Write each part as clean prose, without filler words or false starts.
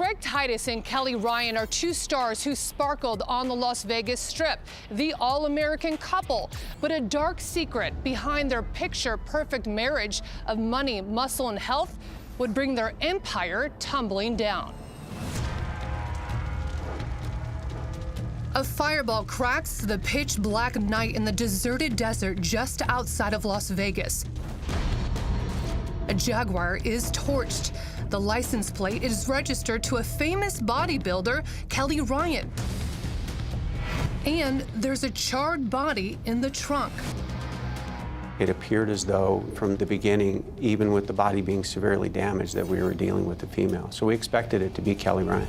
Craig Titus and Kelly Ryan are two stars who sparkled on the Las Vegas Strip, the all-American couple. But a dark secret behind their picture-perfect marriage of money, muscle, and health would bring their empire tumbling down. A fireball cracks the pitch-black night in the deserted desert just outside of Las Vegas. A Jaguar is torched. The license plate is registered to a famous bodybuilder, Kelly Ryan. And there's a charred body in the trunk. It appeared as though, from the beginning, even with the body being severely damaged, that we were dealing with a female. So we expected it to be Kelly Ryan.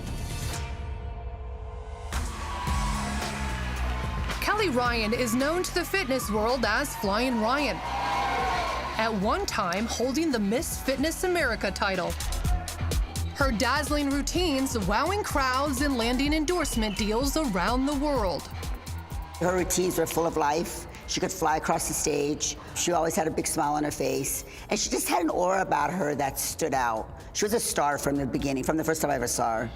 Kelly Ryan is known to the fitness world as Flying Ryan, at one time holding the Miss Fitness America title. Her dazzling routines wowing crowds and landing endorsement deals around the world. Her routines were full of life. She could fly across the stage. She always had a big smile on her face. And she just had an aura about her that stood out. She was a star from the beginning, from the first time I ever saw her.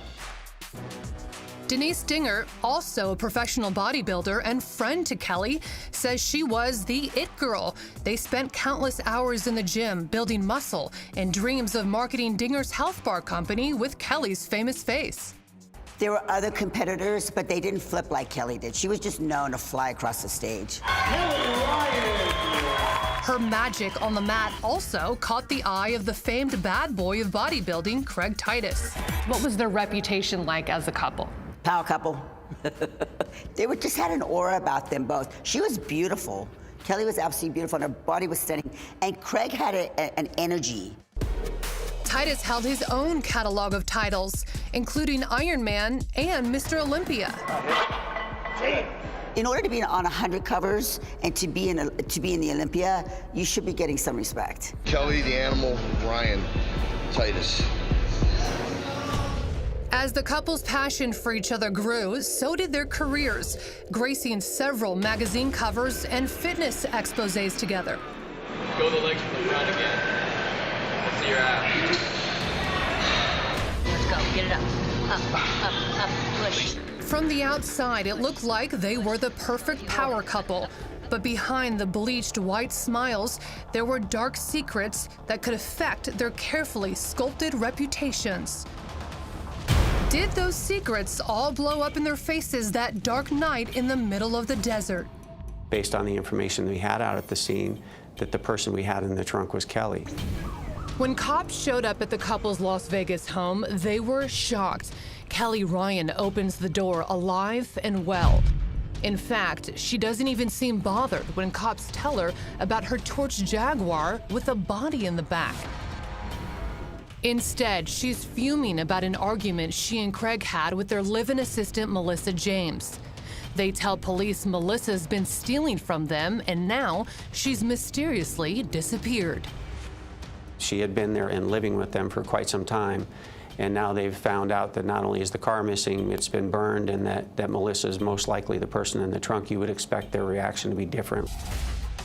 Denise Dinger, also a professional bodybuilder and friend to Kelly, says she was the it girl. They spent countless hours in the gym building muscle and dreams of marketing Dinger's health bar company with Kelly's famous face. There were other competitors, but they didn't flip like Kelly did. She was just known to fly across the stage. Her magic on the mat also caught the eye of the famed bad boy of bodybuilding, Craig Titus. What was their reputation like as a couple? Power couple. They just had an aura about them both. She was beautiful. Kelly was absolutely beautiful, and her body was stunning. And Craig had an energy. Titus held his own catalog of titles, including Iron Man and Mr. Olympia. In order to be on 100 covers and to be in the Olympia, you should be getting some respect. Kelly the Animal, Ryan, Titus. As the couple's passion for each other grew, so did their careers, gracing several magazine covers and fitness exposés together. Go the legs from the front again. Let's see your ass. Let's go, get it up, push. From the outside, it looked like they were the perfect power couple. But behind the bleached white smiles, there were dark secrets that could affect their carefully sculpted reputations. Did those secrets all blow up in their faces that dark night in the middle of the desert? Based on the information we had out at the scene, that the person we had in the trunk was Kelly. When cops showed up at the couple's Las Vegas home, they were shocked. Kelly Ryan opens the door alive and well. In fact, she doesn't even seem bothered when cops tell her about her torched Jaguar with a body in the back. Instead, she's fuming about an argument she and Craig had with their live-in assistant, Melissa James. They tell police Melissa's been stealing from them, and now she's mysteriously disappeared. She had been there and living with them for quite some time, and now they've found out that not only is the car missing, it's been burned, and that Melissa is most likely the person in the trunk. You would expect their reaction to be different.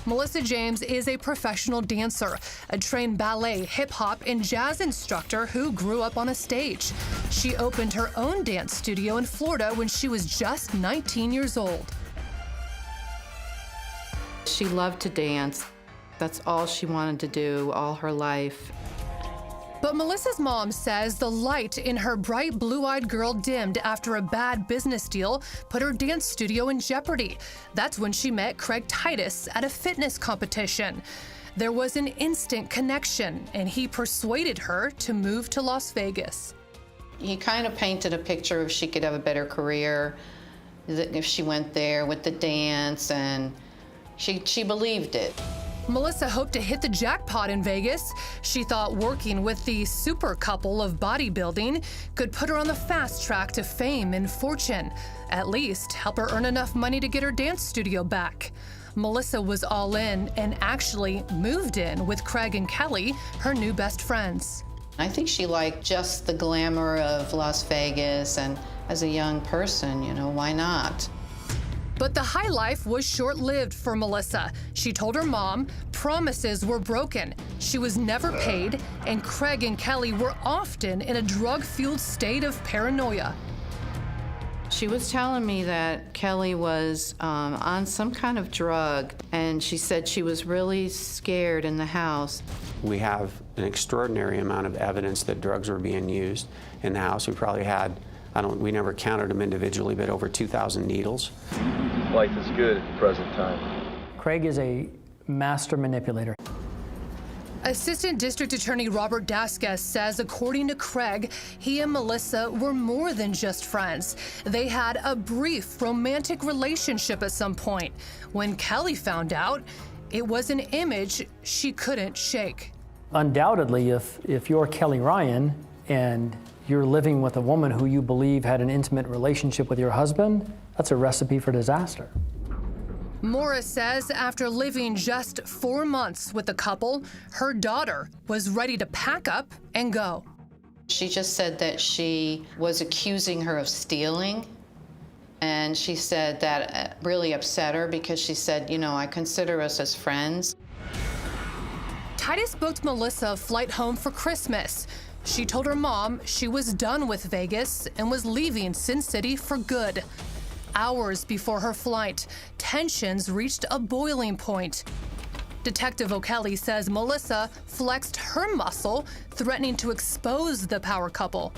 Melissa James is a professional dancer, a trained ballet, hip-hop, and jazz instructor who grew up on a stage. She opened her own dance studio in Florida when she was just 19 years old. She loved to dance. That's all she wanted to do all her life. But Melissa's mom says the light in her bright blue-eyed girl dimmed after a bad business deal put her dance studio in jeopardy. That's when she met Craig Titus at a fitness competition. There was an instant connection, and he persuaded her to move to Las Vegas. He kind of painted a picture of she could have a better career if she went there with the dance, and she believed it. Melissa hoped to hit the jackpot in Vegas. She thought working with the super couple of bodybuilding could put her on the fast track to fame and fortune, at least help her earn enough money to get her dance studio back. Melissa was all in and actually moved in with Craig and Kelly, her new best friends. I think she liked just the glamour of Las Vegas, and as a young person, you know, why not? But the high life was short-lived for Melissa. She told her mom promises were broken, she was never paid, and Craig and Kelly were often in a drug-fueled state of paranoia. She was telling me that Kelly was on some kind of drug, and she said she was really scared in the house. We have an extraordinary amount of evidence that drugs were being used in the house. We probably had, we never counted them individually, but over 2,000 needles. Life is good at the present time. Craig is a master manipulator. Assistant District Attorney Robert Dasquez says, according to Craig, he and Melissa were more than just friends. They had a brief romantic relationship at some point. When Kelly found out, it was an image she couldn't shake. Undoubtedly, if you're Kelly Ryan and you're living with a woman who you believe had an intimate relationship with your husband, that's a recipe for disaster. Morris says after living just 4 months with the couple, her daughter was ready to pack up and go. She just said that she was accusing her of stealing, and she said that really upset her because she said, you know, I consider us as friends. Titus booked Melissa a flight home for Christmas. She told her mom she was done with Vegas and was leaving Sin City for good. Hours before her flight, tensions reached a boiling point. Detective O'Kelly says Melissa flexed her muscle, threatening to expose the power couple.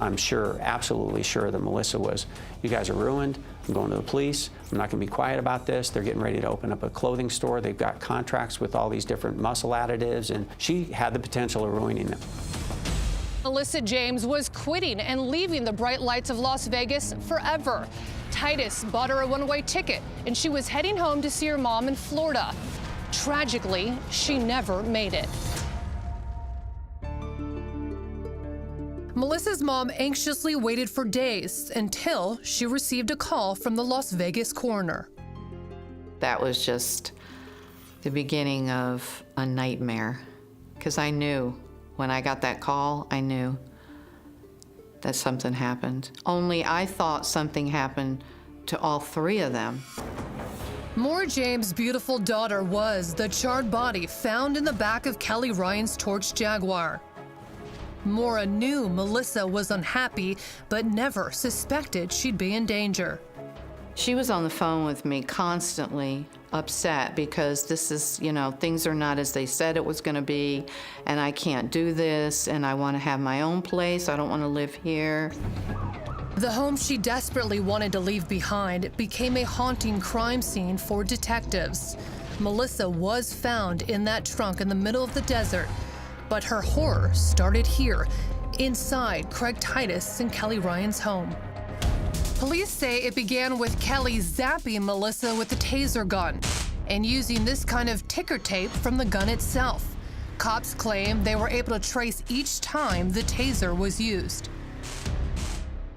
I'm sure, absolutely sure that Melissa was, you guys are ruined, I'm going to the police, I'm not going to be quiet about this, they're getting ready to open up a clothing store, they've got contracts with all these different muscle additives, and she had the potential of ruining them. Melissa James was quitting and leaving the bright lights of Las Vegas forever. Titus bought her a one-way ticket, and she was heading home to see her mom in Florida. Tragically, she never made it. Melissa's mom anxiously waited for days until she received a call from the Las Vegas coroner. That was just the beginning of a nightmare, because I knew when I got that call, I knew that something happened. Only I thought something happened to all three of them. Maura James' beautiful daughter was the charred body found in the back of Kelly Ryan's torched Jaguar. Maura knew Melissa was unhappy, but never suspected she'd be in danger. She was on the phone with me constantly, upset because this is, you know, things are not as they said it was going to be, and I can't do this, and I want to have my own place. I don't want to live here. The home she desperately wanted to leave behind became a haunting crime scene for detectives. Melissa was found in that trunk in the middle of the desert, but her horror started here, inside Craig Titus and Kelly Ryan's home. Police say it began with Kelly zapping Melissa with a taser gun and using this kind of ticker tape from the gun itself. Cops claim they were able to trace each time the taser was used.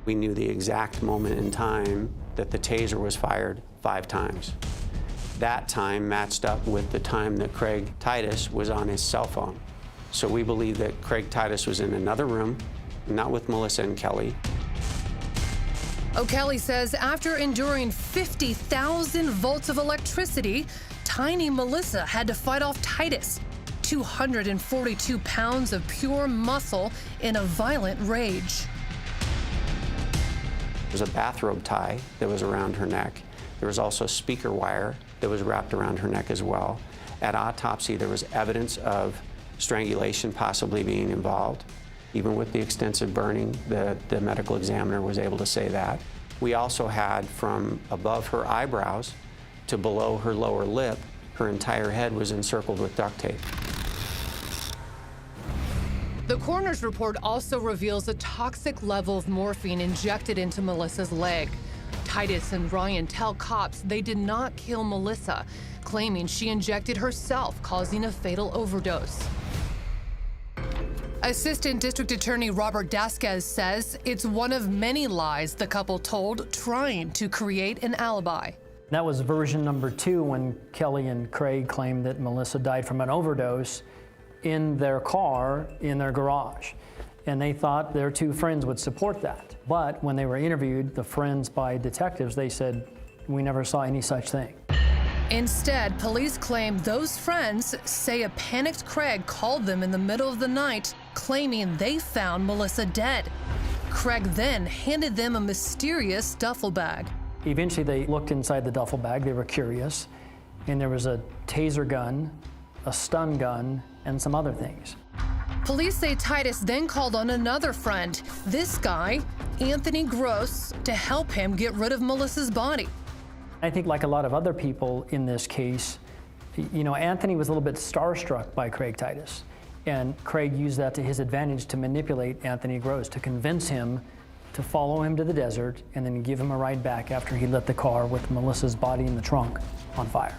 We knew the exact moment in time that the taser was fired 5 times. That time matched up with the time that Craig Titus was on his cell phone. So we believe that Craig Titus was in another room, not with Melissa and Kelly. O'Kelly says after enduring 50,000 volts of electricity, tiny Melissa had to fight off Titus, 242 pounds of pure muscle in a violent rage. There was a bathrobe tie that was around her neck. There was also speaker wire that was wrapped around her neck as well. At autopsy, there was evidence of strangulation possibly being involved. Even with the extensive burning, the medical examiner was able to say that. We also had from above her eyebrows to below her lower lip, her entire head was encircled with duct tape. The coroner's report also reveals a toxic level of morphine injected into Melissa's leg. Titus and Ryan tell cops they did not kill Melissa, claiming she injected herself, causing a fatal overdose. Assistant District Attorney Robert Dasquez says it's one of many lies the couple told, trying to create an alibi. That was version number 2 when Kelly and Craig claimed that Melissa died from an overdose in their car in their garage. And they thought their 2 friends would support that. But when they were interviewed, the friends by detectives, they said, we never saw any such thing. Instead, police claim those friends say a panicked Craig called them in the middle of the night, claiming they found Melissa dead. Craig then handed them a mysterious duffel bag. Eventually, they looked inside the duffel bag. They were curious, and there was a taser gun, a stun gun, and some other things. Police say Titus then called on another friend, this guy, Anthony Gross, to help him get rid of Melissa's body. I think like a lot of other people in this case, you know, Anthony was a little bit starstruck by Craig Titus. And Craig used that to his advantage to manipulate Anthony Gross, to convince him to follow him to the desert and then give him a ride back after he lit the car with Melissa's body in the trunk on fire.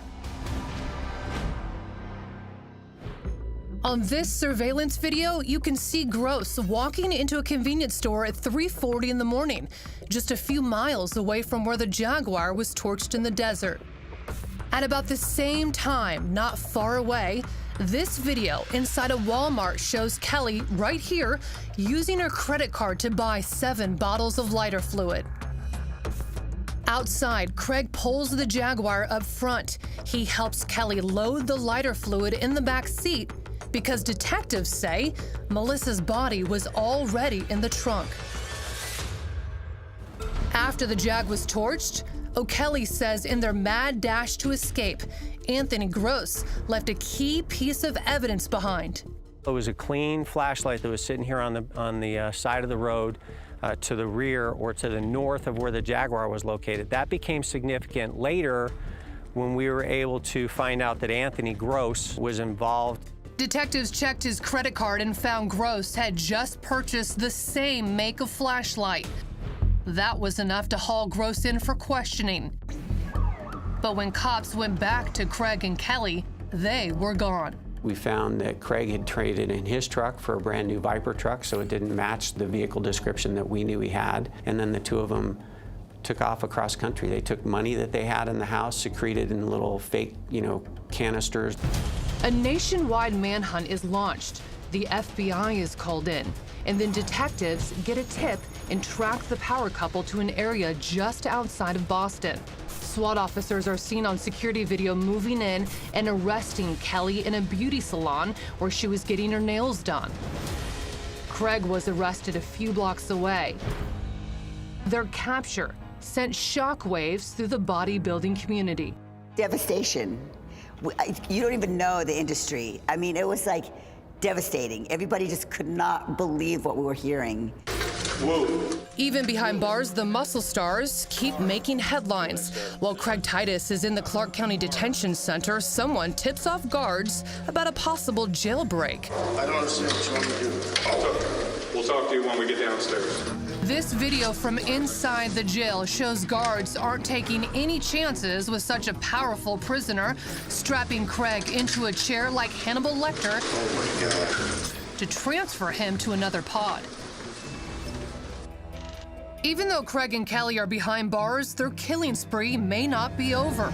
On this surveillance video, you can see Gross walking into a convenience store at 3:40 in the morning, just a few miles away from where the Jaguar was torched in the desert. At about the same time, not far away, this video inside a Walmart shows Kelly right here using her credit card to buy 7 bottles of lighter fluid. Outside, Craig pulls the Jaguar up front. He helps Kelly load the lighter fluid in the back seat because detectives say Melissa's body was already in the trunk. After the Jag was torched, O'Kelly says in their mad dash to escape, Anthony Gross left a key piece of evidence behind. It was a clean flashlight that was sitting here on the side of the road to the rear or to the north of where the Jaguar was located. That became significant later when we were able to find out that Anthony Gross was involved. Detectives checked his credit card and found Gross had just purchased the same make of flashlight. That was enough to haul Gross in for questioning. But when cops went back to Craig and Kelly, they were gone. We found that Craig had traded in his truck for a brand new Viper truck, so it didn't match the vehicle description that we knew he had. And then the two of them took off across country. They took money that they had in the house, secreted in little fake, canisters. A nationwide manhunt is launched. The FBI is called in, and then detectives get a tip and track the power couple to an area just outside of Boston. SWAT officers are seen on security video moving in and arresting Kelly in a beauty salon where she was getting her nails done. Craig was arrested a few blocks away. Their capture sent shockwaves through the bodybuilding community. Devastation. You don't even know the industry. I mean, it was like devastating. Everybody just could not believe what we were hearing. Whoa. Even behind bars, the muscle stars keep making headlines. While Craig Titus is in the Clark County Detention Center, someone tips off guards about a possible jailbreak. I don't understand what you want me to do. We'll talk to you when we get downstairs. This video from inside the jail shows guards aren't taking any chances with such a powerful prisoner, strapping Craig into a chair like Hannibal Lecter to transfer him to another pod. Even though Craig and Kelly are behind bars, their killing spree may not be over.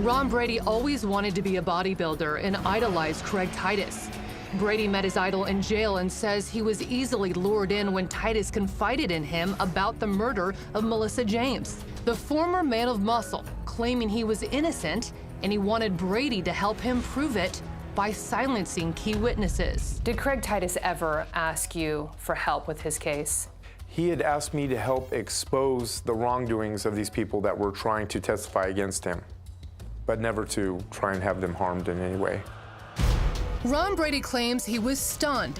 Ron Brady always wanted to be a bodybuilder and idolized Craig Titus. Brady met his idol in jail and says he was easily lured in when Titus confided in him about the murder of Melissa James. The former man of muscle claiming he was innocent and he wanted Brady to help him prove it by silencing key witnesses. Did Craig Titus ever ask you for help with his case? He had asked me to help expose the wrongdoings of these people that were trying to testify against him, but never to try and have them harmed in any way. Ron Brady claims he was stunned.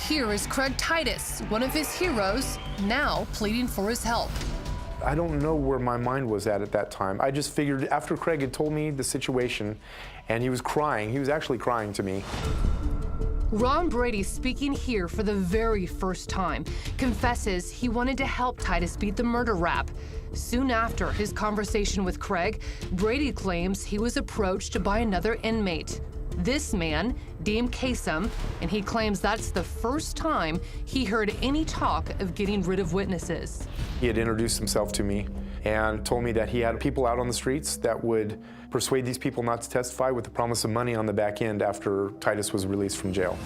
Here is Craig Titus, one of his heroes, now pleading for his help. I don't know where my mind was at that time. I just figured after Craig had told me the situation and he was crying, he was actually crying to me. Ron Brady, speaking here for the very first time, confesses he wanted to help Titus beat the murder rap. Soon after his conversation with Craig, Brady claims he was approached by another inmate. This man, Dean Kasem, and he claims that's the first time he heard any talk of getting rid of witnesses. He had introduced himself to me and told me that he had people out on the streets that would persuade these people not to testify with the promise of money on the back end after Titus was released from jail.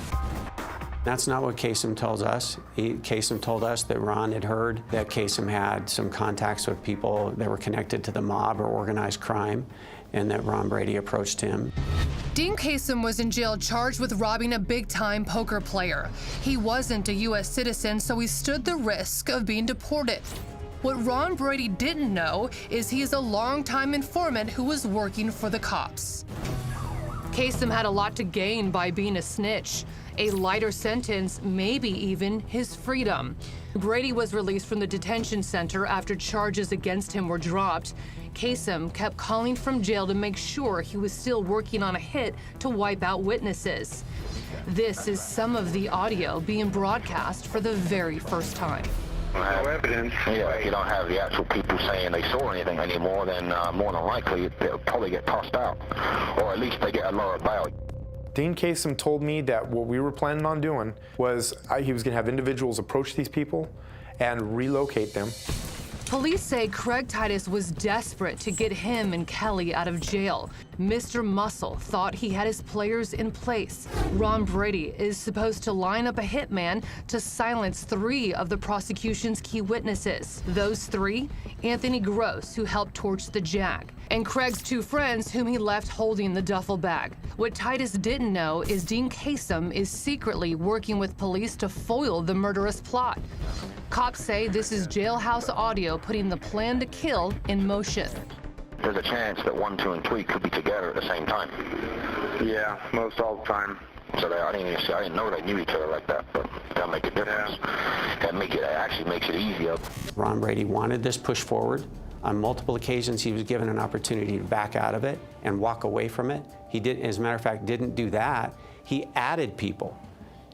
That's not what Kasem tells us. Kasem told us that Ron had heard that Kasem had some contacts with people that were connected to the mob or organized crime, and that Ron Brady approached him. Dean Kasem was in jail charged with robbing a big-time poker player. He wasn't a U.S. citizen, so he stood the risk of being deported. What Ron Brady didn't know is he's a longtime informant who was working for the cops. Kasem had a lot to gain by being a snitch. A lighter sentence, maybe even his freedom. Brady was released from the detention center after charges against him were dropped. Kasem kept calling from jail to make sure he was still working on a hit to wipe out witnesses. This is some of the audio being broadcast for the very first time. No evidence. Yeah, if you don't have the actual people saying they saw anything anymore, then more than likely they'll probably get tossed out, or at least they get a lower bail. Dean Kasem told me that what we were planning on doing was he was going to have individuals approach these people and relocate them. Police say Craig Titus was desperate to get him and Kelly out of jail. Mr. Muscle thought he had his players in place. Ron Brady is supposed to line up a hitman to silence 3 of the prosecution's key witnesses. Those 3, Anthony Gross, who helped torch the Jag, and Craig's 2 friends whom he left holding the duffel bag. What Titus didn't know is Dean Kasem is secretly working with police to foil the murderous plot. Cops say this is jailhouse audio putting the plan to kill in motion. There's a chance that 1, 2, and 3 could be together at the same time. Yeah, most all the time. So I didn't know they knew each other like that, but that'll make a difference. That actually makes it easier. Ron Brady wanted this push forward. On multiple occasions, he was given an opportunity to back out of it and walk away from it. He did, as a matter of fact, didn't do that. He added people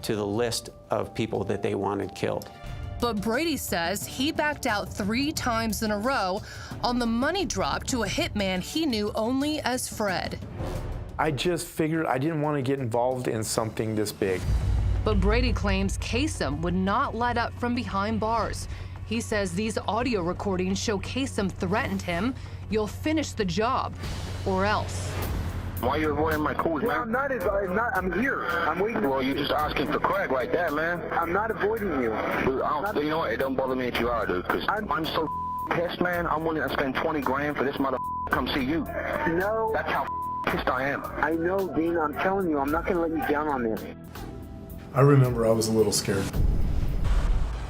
to the list of people that they wanted killed. But Brady says he backed out 3 times in a row on the money drop to a hitman he knew only as Fred. I just figured I didn't want to get involved in something this big. But Brady claims Kasem would not let up from behind bars. He says these audio recordings show Kasem threatened him, "You'll finish the job, or else." Why are you avoiding my calls, man? I'm here. I'm waiting. Well, you're just asking for Craig like that, man. I'm not avoiding you. You know what? It don't bother me if you are, dude, because I'm so pissed, man. I'm willing to spend 20 grand for this mother to come see you. No. That's how pissed I am. I know, Dean. I'm telling you, I'm not going to let you down on this. I remember I was a little scared.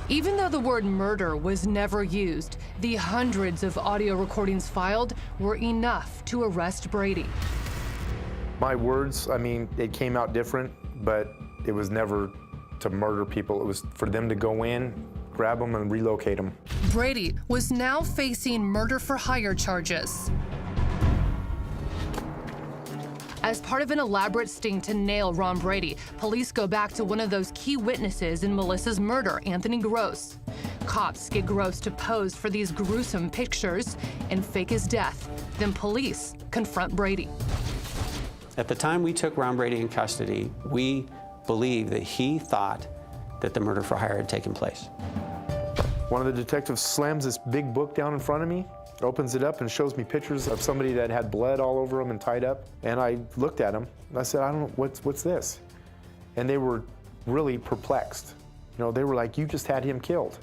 Even though the word murder was never used, the hundreds of audio recordings filed were enough to arrest Brady. My words, I mean, it came out different, but it was never to murder people. It was for them to go in, grab them, and relocate them. Brady was now facing murder for hire charges. As part of an elaborate sting to nail Ron Brady, police go back to one of those key witnesses in Melissa's murder, Anthony Gross. Cops get Gross to pose for these gruesome pictures and fake his death. Then police confront Brady. At the time we took Ron Brady in custody, we believed that he thought that the murder for hire had taken place. One of the detectives slams this big book down in front of me, opens it up and shows me pictures of somebody that had blood all over them and tied up. And I looked at him and I said, I don't know, what's this? And they were really perplexed. You know, they were like, you just had him killed.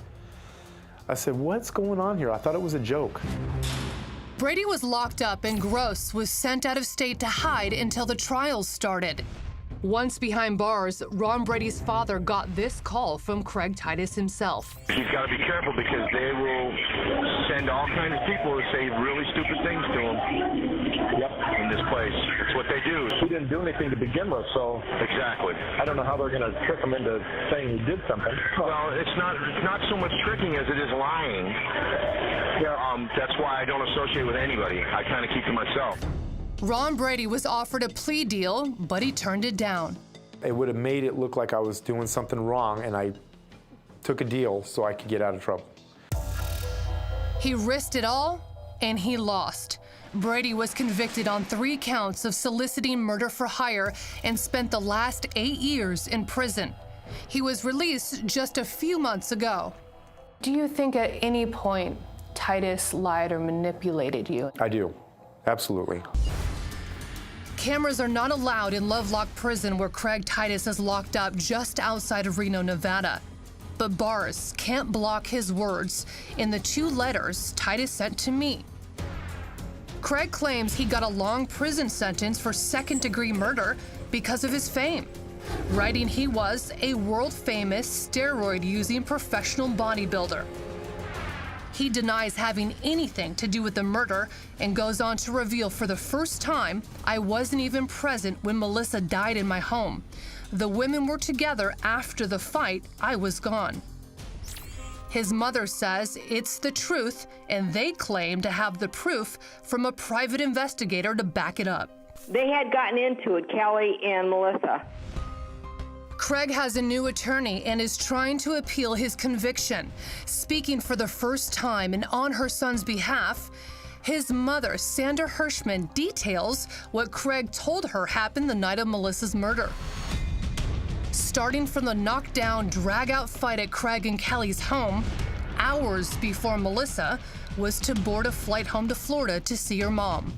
I said, what's going on here? I thought it was a joke. Brady was locked up and Gross was sent out of state to hide until the trials started. Once behind bars, Ron Brady's father got this call from Craig Titus himself. He's got to be careful because they will send all kinds of people to say really stupid things to him. Yep. In this place. It's what they do. He didn't do anything to begin with, so... Exactly. I don't know how they're going to trick him into saying he did something. Well, it's not so much tricking as it is lying. Yeah. That's why I don't associate with anybody. I kind of keep to myself. Ron Brady was offered a plea deal, but he turned it down. It would have made it look like I was doing something wrong, and I took a deal so I could get out of trouble. He risked it all, and he lost. Brady was convicted on 3 counts of soliciting murder for hire and spent the last 8 years in prison. He was released just a few months ago. Do you think at any point Titus lied or manipulated you? I do, absolutely. Cameras are not allowed in Lovelock Prison, where Craig Titus is locked up just outside of Reno, Nevada. But bars can't block his words in the 2 letters Titus sent to me. Craig claims he got a long prison sentence for second-degree murder because of his fame, writing he was a world-famous steroid-using professional bodybuilder. He denies having anything to do with the murder and goes on to reveal for the first time, "I wasn't even present when Melissa died in my home. The women were together after the fight. I was gone." His mother says it's the truth, and they claim to have the proof from a private investigator to back it up. They had gotten into it, Kelly and Melissa. Craig has a new attorney and is trying to appeal his conviction. Speaking for the first time and on her son's behalf, his mother, Sandra Hirschman, details what Craig told her happened the night of Melissa's murder. Starting from the knockdown, drag-out fight at Craig and Kelly's home, hours before Melissa was to board a flight home to Florida to see her mom.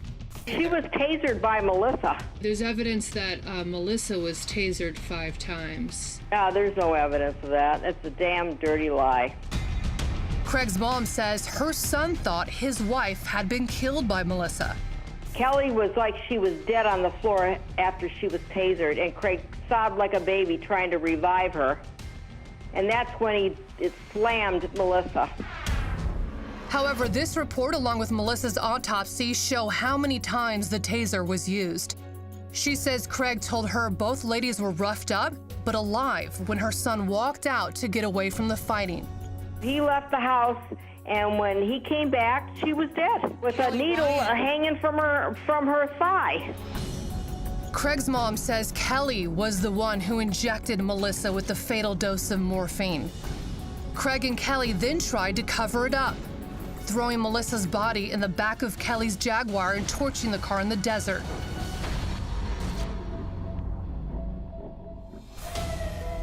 She was tasered by Melissa. There's evidence that Melissa was tasered 5 times. There's no evidence of that. It's a damn dirty lie. Craig's mom says her son thought his wife had been killed by Melissa. Kelly was like she was dead on the floor after she was tasered, and Craig sobbed like a baby trying to revive her. And that's when it slammed Melissa. However, this report, along with Melissa's autopsy, show how many times the taser was used. She says Craig told her both ladies were roughed up, but alive when her son walked out to get away from the fighting. He left the house, and when he came back, she was dead with a needle hanging from her thigh. Craig's mom says Kelly was the one who injected Melissa with the fatal dose of morphine. Craig and Kelly then tried to cover it up, throwing Melissa's body in the back of Kelly's Jaguar and torching the car in the desert.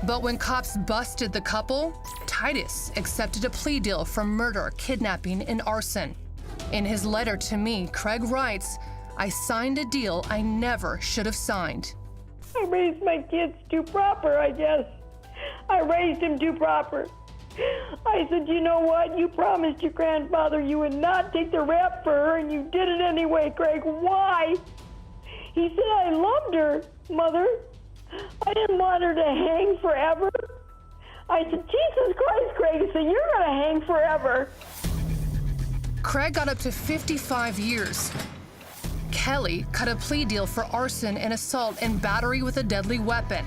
But when cops busted the couple, Titus accepted a plea deal for murder, kidnapping, and arson. In his letter to me, Craig writes, "I signed a deal I never should have signed." I raised my kids too proper, I guess. I raised him too proper. I said, you know what? You promised your grandfather you would not take the rap for her, and you did it anyway, Craig. Why? He said, I loved her, Mother. I didn't want her to hang forever. I said, Jesus Christ, Craig. He said, you're going to hang forever. Craig got up to 55 years. Kelly cut a plea deal for arson and assault and battery with a deadly weapon.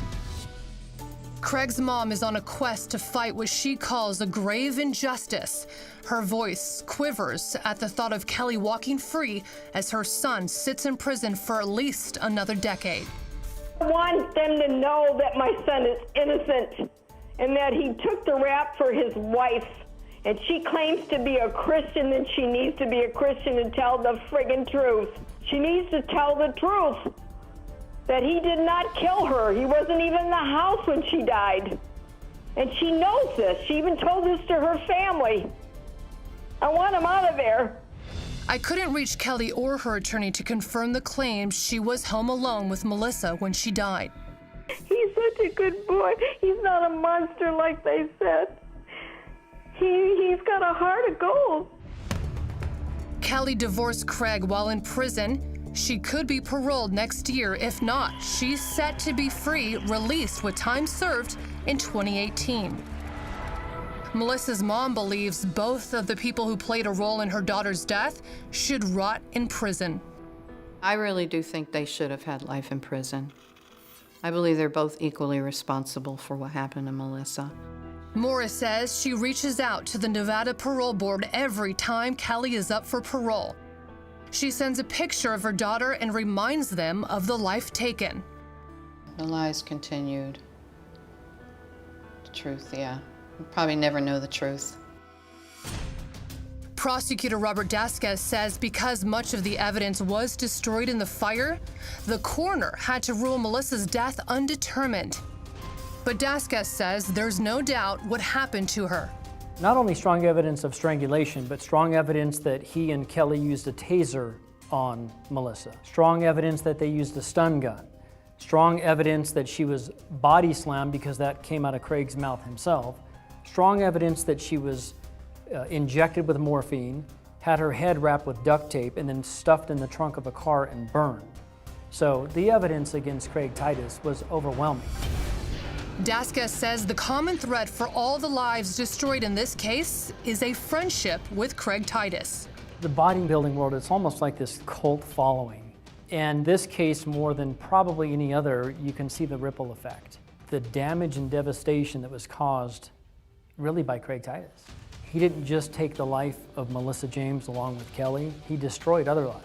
Craig's mom is on a quest to fight what she calls a grave injustice. Her voice quivers at the thought of Kelly walking free as her son sits in prison for at least another decade. I want them to know that my son is innocent and that he took the rap for his wife. And she claims to be a Christian, and she needs to be a Christian and tell the friggin' truth. She needs to tell the truth. That he did not kill her. He wasn't even in the house when she died. And she knows this. She even told this to her family. I want him out of there. I couldn't reach Kelly or her attorney to confirm the claims she was home alone with Melissa when she died. He's such a good boy. He's not a monster like they said. He's got a heart of gold. Kelly divorced Craig while in prison. She could be paroled next year. If not, she's set to be free, released with time served in 2018. Melissa's mom believes both of the people who played a role in her daughter's death should rot in prison. I really do think they should have had life in prison. I believe they're both equally responsible for what happened to Melissa. Morris says she reaches out to the Nevada Parole Board every time Kelly is up for parole. She sends a picture of her daughter and reminds them of the life taken. The lies continued. The truth, yeah. We'll probably never know the truth. Prosecutor Robert Dasquez says because much of the evidence was destroyed in the fire, the coroner had to rule Melissa's death undetermined. But Dasquez says there's no doubt what happened to her. Not only strong evidence of strangulation, but strong evidence that he and Kelly used a taser on Melissa. Strong evidence that they used a stun gun. Strong evidence that she was body slammed because that came out of Craig's mouth himself. Strong evidence that she was injected with morphine, had her head wrapped with duct tape, and then stuffed in the trunk of a car and burned. So the evidence against Craig Titus was overwhelming. Daska says the common thread for all the lives destroyed in this case is a friendship with Craig Titus. The bodybuilding world, it's almost like this cult following. And this case, more than probably any other, you can see the ripple effect. The damage and devastation that was caused really by Craig Titus. He didn't just take the life of Melissa James along with Kelly, he destroyed other lives.